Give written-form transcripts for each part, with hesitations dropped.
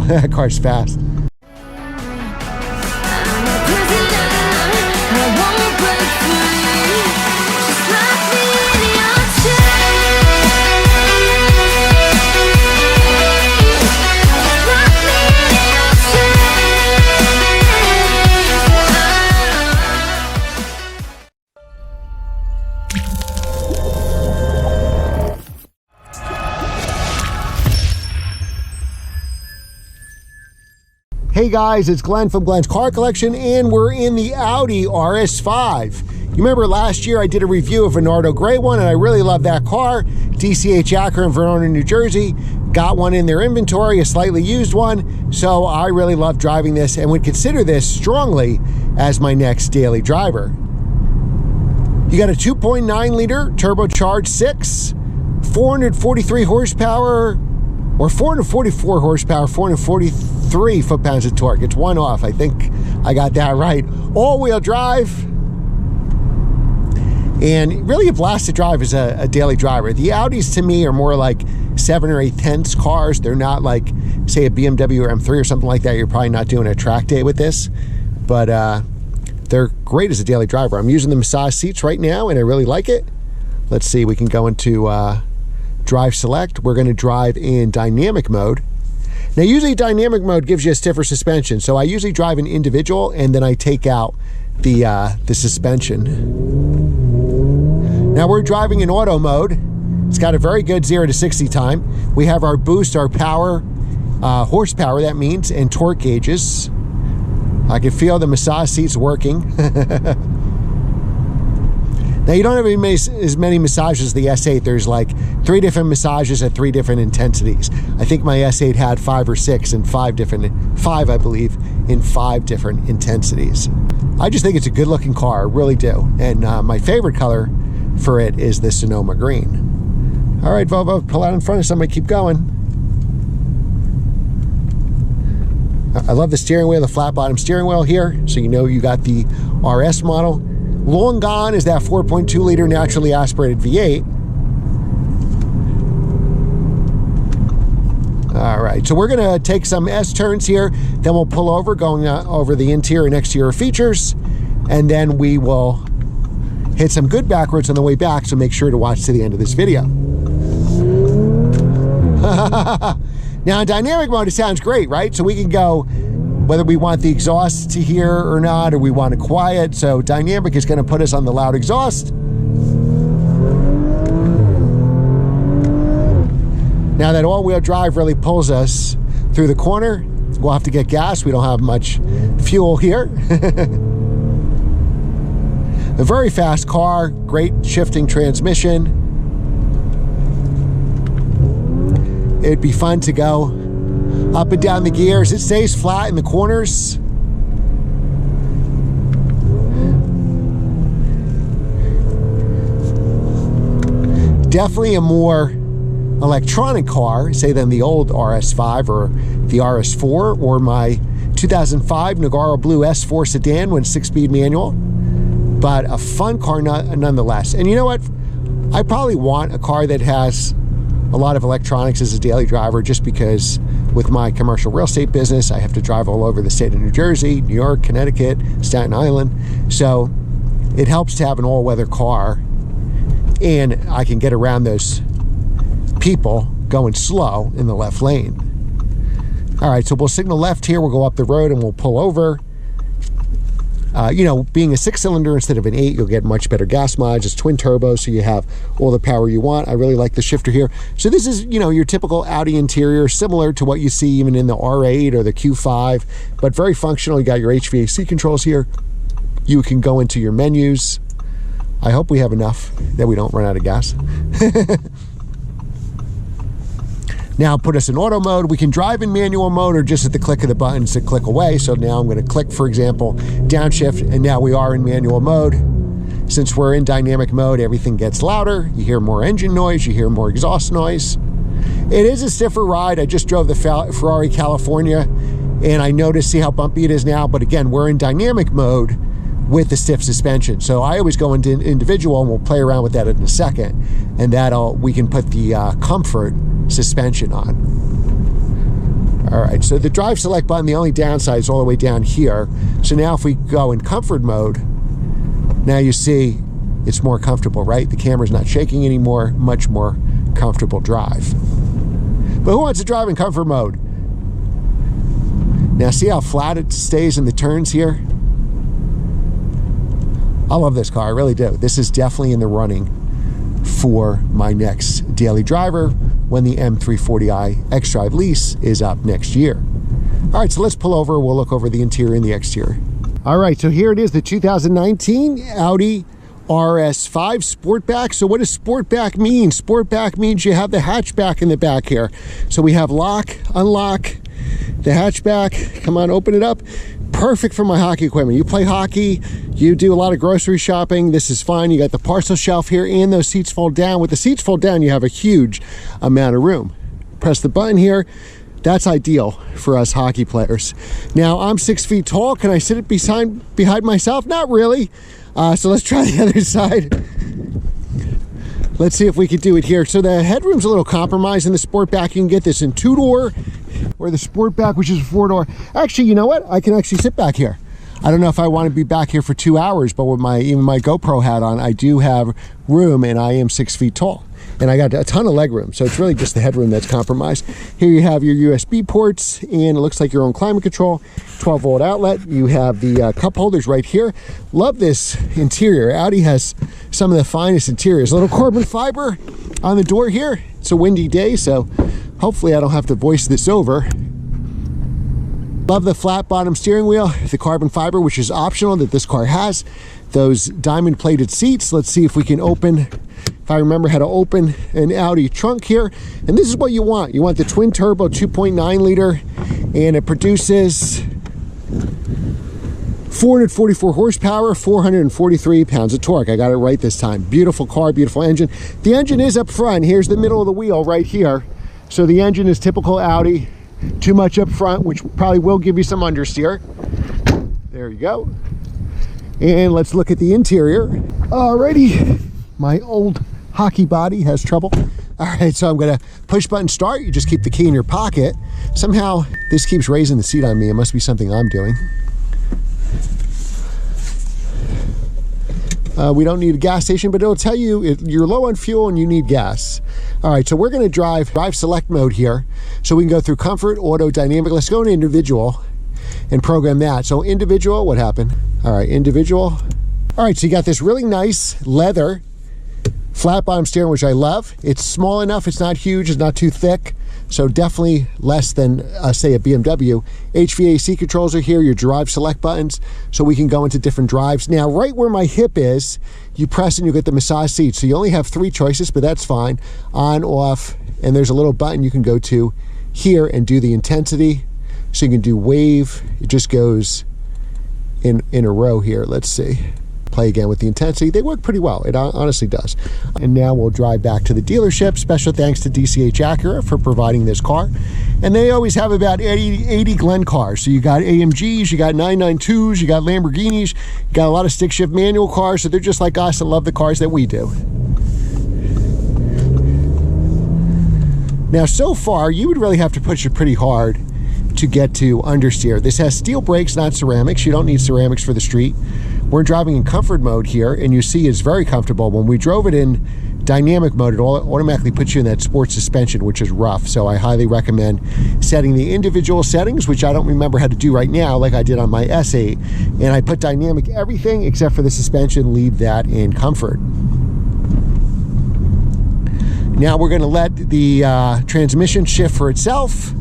Wow, that car's fast. Hey guys, it's Glenn from Glenn's Car Collection, and we're in the Audi RS5. You remember last year I did a review of a Nardo Gray one, and I really love that car. DCH Acura in Verona, New Jersey. Got one in their inventory, a slightly used one, so I really love driving this and would consider this strongly as my next daily driver. You got a 2.9 liter turbocharged 6, 443 horsepower, or 444 horsepower, 443 foot-pounds of torque. It's one off. I think I got that right. All-wheel drive. And really a blast to drive as a daily driver. The Audis, to me, are more like 7 or 8 tenths cars. They're not like, say, a BMW or M3 or something like that. You're probably not doing a track day with this. But they're great as a daily driver. I'm using the massage seats right now, and I really like it. Let's see. We can go into drive select. We're going to drive in dynamic mode. Now usually dynamic mode gives you a stiffer suspension, so I usually drive in individual and then I take out the suspension. Now we're driving in auto mode. It's got a very good 0 to 60 time. We have our boost, our power, horsepower that means, and torque gauges. I can feel the massage seats working. Now you don't have as many massages as the S8. There's like 3 different massages at 3 different intensities. I think my S8 had 5 or 6 and 5 I believe, in 5 different intensities. I just think it's a good looking car, I really do. And my favorite color for it is the Sonoma green. All right, Volvo, pull out in front of somebody, keep going. I love the steering wheel, the flat bottom steering wheel here, so you know you got the RS model. Long gone is that 4.2 liter naturally aspirated V8. All right, so we're gonna take some S turns here, then we'll pull over, going over the interior and exterior features, and then we will hit some good backwards on the way back, so make sure to watch to the end of this video. Now in dynamic mode, it sounds great, right? So we can go whether we want the exhaust to hear or not, or we want it quiet. So dynamic is going to put us on the loud exhaust. Now that all-wheel drive really pulls us through the corner. We'll have to get gas. We don't have much fuel here. A very fast car, great shifting transmission. It'd be fun to go up and down the gears. It stays flat in the corners. Definitely a more electronic car, say, than the old RS5 or the RS4 or my 2005 Nogaro Blue S4 sedan with 6-speed manual. But a fun car nonetheless. And you know what? I probably want a car that has a lot of electronics as a daily driver, just because with my commercial real estate business, I have to drive all over the state of New Jersey, New York, Connecticut, Staten Island. So it helps to have an all-weather car, and I can get around those people going slow in the left lane. All right, so we'll signal left here. We'll go up the road and we'll pull over. You know, being a 6-cylinder instead of an 8, you'll get much better gas mileage. It's twin turbo, so you have all the power you want. I really like the shifter here. So this is, you know, your typical Audi interior, similar to what you see even in the R8 or the Q5, but very functional. You got your HVAC controls here. You can go into your menus. I hope we have enough that we don't run out of gas. Now put us in auto mode. We can drive in manual mode or just at the click of the buttons to click away. So now I'm going to click, for example, downshift, and now we are in manual mode. Since we're in dynamic mode, everything gets louder. You hear more engine noise, you hear more exhaust noise. It is a stiffer ride. I just drove the Ferrari California, and I noticed, see how bumpy it is now, but again, we're in dynamic mode with the stiff suspension. So I always go into individual, and we'll play around with that in a second, and we can put the comfort suspension on. All All right, so the drive select button, the only downside is all the way down here. So now if we go in comfort mode, now you see it's more comfortable, right? The camera's not shaking anymore, much more comfortable drive. But who wants to drive in comfort mode? Now see how flat it stays in the turns here? I love this car, I really do. This is definitely in the running for my next daily driver when the M340i xDrive lease is up next year. All right, so let's pull over. We'll look over the interior and the exterior. All right, so here it is, the 2019 Audi RS5 Sportback. So what does Sportback mean? Sportback means you have the hatchback in the back here. So we have lock, unlock, the hatchback. Come on, open it up. Perfect for my hockey equipment. You play hockey, you do a lot of grocery shopping, this is fine. You got the parcel shelf here and those seats fold down. With the seats fold down, you have a huge amount of room. Press the button here. That's ideal for us hockey players. Now, I'm 6 feet tall. Can I sit it behind myself? Not really. So let's try the other side. Let's see if we could do it here. So the headroom's a little compromised in the Sportback. You can get this in 2-door, or the Sportback, which is a 4-door. Actually, you know what? I can actually sit back here. I don't know if I want to be back here for 2 hours, but with even my GoPro hat on, I do have room, and I am 6 feet tall. And I got a ton of leg room, so it's really just the headroom that's compromised. Here you have your USB ports, and it looks like your own climate control, 12-volt outlet. You have the cup holders right here. Love this interior. Audi has some of the finest interiors. A little carbon fiber on the door here. It's a windy day, so hopefully I don't have to voice this over. Love the flat bottom steering wheel, the carbon fiber, which is optional that this car has. Those diamond plated seats. Let's see if we can open, if I remember how to open an Audi trunk here. And this is what you want. You want the twin turbo 2.9 liter, and it produces 444 horsepower, 443 pounds of torque. I got it right this time. Beautiful car, beautiful engine. The engine is up front. Here's the middle of the wheel right here. So the engine is typical Audi. Too much up front, which probably will give you some understeer. There you go. And let's look at the interior. Alrighty, my old hockey body has trouble. All right, so I'm gonna push button start. You just keep the key in your pocket. Somehow this keeps raising the seat on me. It must be something I'm doing. We don't need a gas station, but it'll tell you you're low on fuel and you need gas. All right, so we're gonna drive select mode here. So we can go through comfort, auto, dynamic. Let's go into individual and program that. So individual, what happened? All right, individual. All right, so you got this really nice leather flat bottom steering, which I love. It's small enough, it's not huge, it's not too thick. So definitely less than, say, a BMW. HVAC controls are here, your drive select buttons, so we can go into different drives. Now, right where my hip is, you press and you get the massage seat. So you only have 3 choices, but that's fine. On, off, and there's a little button you can go to here and do the intensity. So you can do wave. It just goes in a row here. Let's see. Play again with the intensity. They work pretty well. It honestly does. And now we'll drive back to the dealership. Special thanks to DCH Acura for providing this car. And they always have about 80 Glen cars. So you got AMGs, you got 992s, you got Lamborghinis, you got a lot of stick shift manual cars. So they're just like us and love the cars that we do. Now, so far, you would really have to push it pretty hard to get to understeer. This has steel brakes, not ceramics. You don't need ceramics for the street. We're driving in comfort mode here, and you see it's very comfortable. When we drove it in dynamic mode, it automatically puts you in that sports suspension, which is rough. So I highly recommend setting the individual settings, which I don't remember how to do right now, like I did on my S8. And I put dynamic everything except for the suspension, leave that in comfort. Now we're gonna let the transmission shift for itself.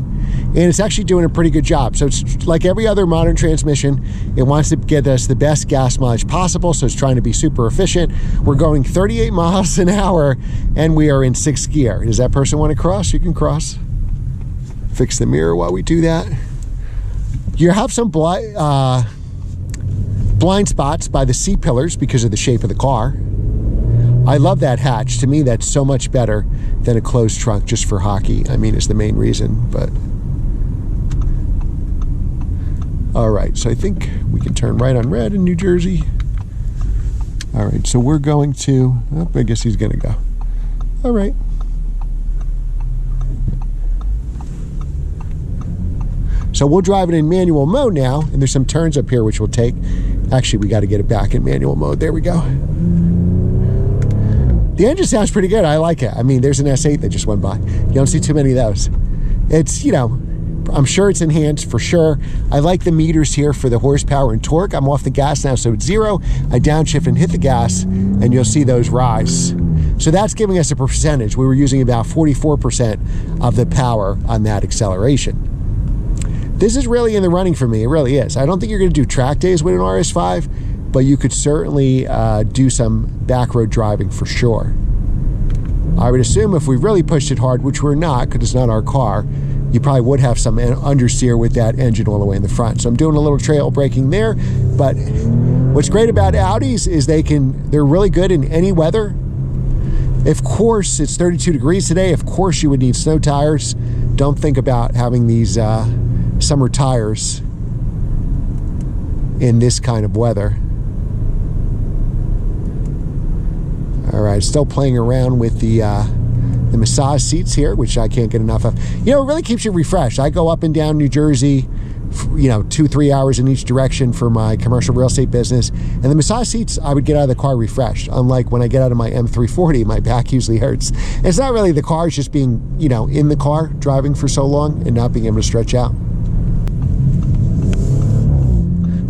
And it's actually doing a pretty good job. So it's like every other modern transmission. It wants to get us the best gas mileage possible, so it's trying to be super efficient. We're going 38 miles an hour, and we are in 6th gear. Does that person want to cross? You can cross. Fix the mirror while we do that. You have some blind spots by the C-pillars because of the shape of the car. I love that hatch. To me, that's so much better than a closed trunk just for hockey. I mean, it's the main reason, but... All right, so I think we can turn right on red in New Jersey. All right, so we're going to, oh, I guess he's gonna go. All right. So we'll drive it in manual mode now, and there's some turns up here which we'll take. Actually, we got to get it back in manual mode. There we go. The engine sounds pretty good. I like it. I mean, there's an S8 that just went by. You don't see too many of those. It's, you know, I'm sure it's enhanced for sure. I like the meters here for the horsepower and torque. I'm off the gas now, so it's 0. I downshift and hit the gas, and you'll see those rise. So that's giving us a percentage. We were using about 44% of the power on that acceleration. This is really in the running for me. It really is. I don't think you're going to do track days with an RS5, but you could certainly do some back road driving for sure. I would assume if we really pushed it hard, which we're not because it's not our car, you probably would have some understeer with that engine all the way in the front. So I'm doing a little trail braking there. But what's great about Audis is they're really good in any weather. Of course, it's 32 degrees today. Of course, you would need snow tires. Don't think about having these summer tires in this kind of weather. All right, still playing around with the massage seats here, which I can't get enough of. You know, it really keeps you refreshed. I go up and down New Jersey, you know, 2-3 hours in each direction for my commercial real estate business. And the massage seats, I would get out of the car refreshed. Unlike when I get out of my M340, my back usually hurts. And it's not really the car, it's just being, you know, in the car driving for so long and not being able to stretch out.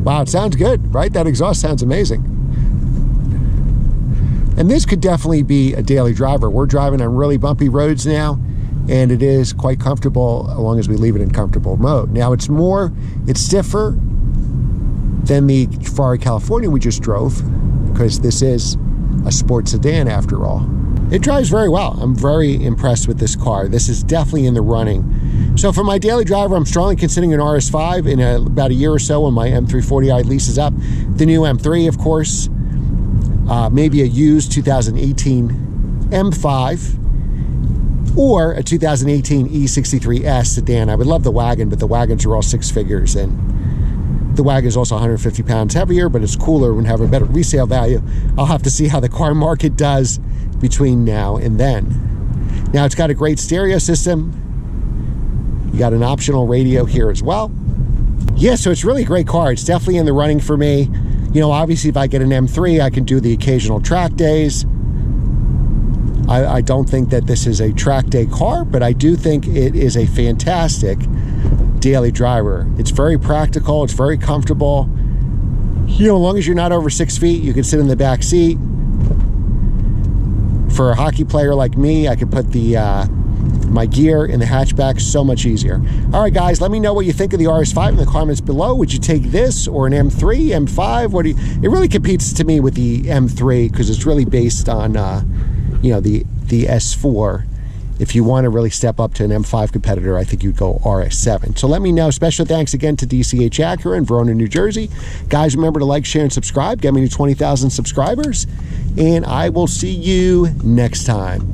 Wow, it sounds good, right? That exhaust sounds amazing. And this could definitely be a daily driver. We're driving on really bumpy roads now, and it is quite comfortable as long as we leave it in comfortable mode. Now it's stiffer than the Ferrari California we just drove, because this is a sports sedan after all. It drives very well. I'm very impressed with this car. This is definitely in the running. So for my daily driver, I'm strongly considering an RS5 in about a year or so when my M340i leases up. The new M3, of course. Maybe a used 2018 M5 or a 2018 E63S sedan. I would love the wagon, but the wagons are all 6 figures, and the wagon is also 150 pounds heavier, but it's cooler and have a better resale value. I'll have to see how the car market does between now and then. Now, it's got a great stereo system. You got an optional radio here as well. Yeah, so it's really a great car. It's definitely in the running for me. You know, obviously, if I get an M3, I can do the occasional track days. I don't think that this is a track day car, but I do think it is a fantastic daily driver. It's very practical. It's very comfortable. You know, as long as you're not over 6 feet, you can sit in the back seat. For a hockey player like me, I could put my gear in the hatchback, so much easier. All right, guys, let me know what you think of the RS5 in the comments below. Would you take this or an M3, M5? It really competes to me with the M3 because it's really based on, you know, the S4. If you want to really step up to an M5 competitor, I think you'd go RS7. So let me know. Special thanks again to DCH Acura in Verona, New Jersey. Guys, remember to like, share, and subscribe. Get me to 20,000 subscribers, and I will see you next time.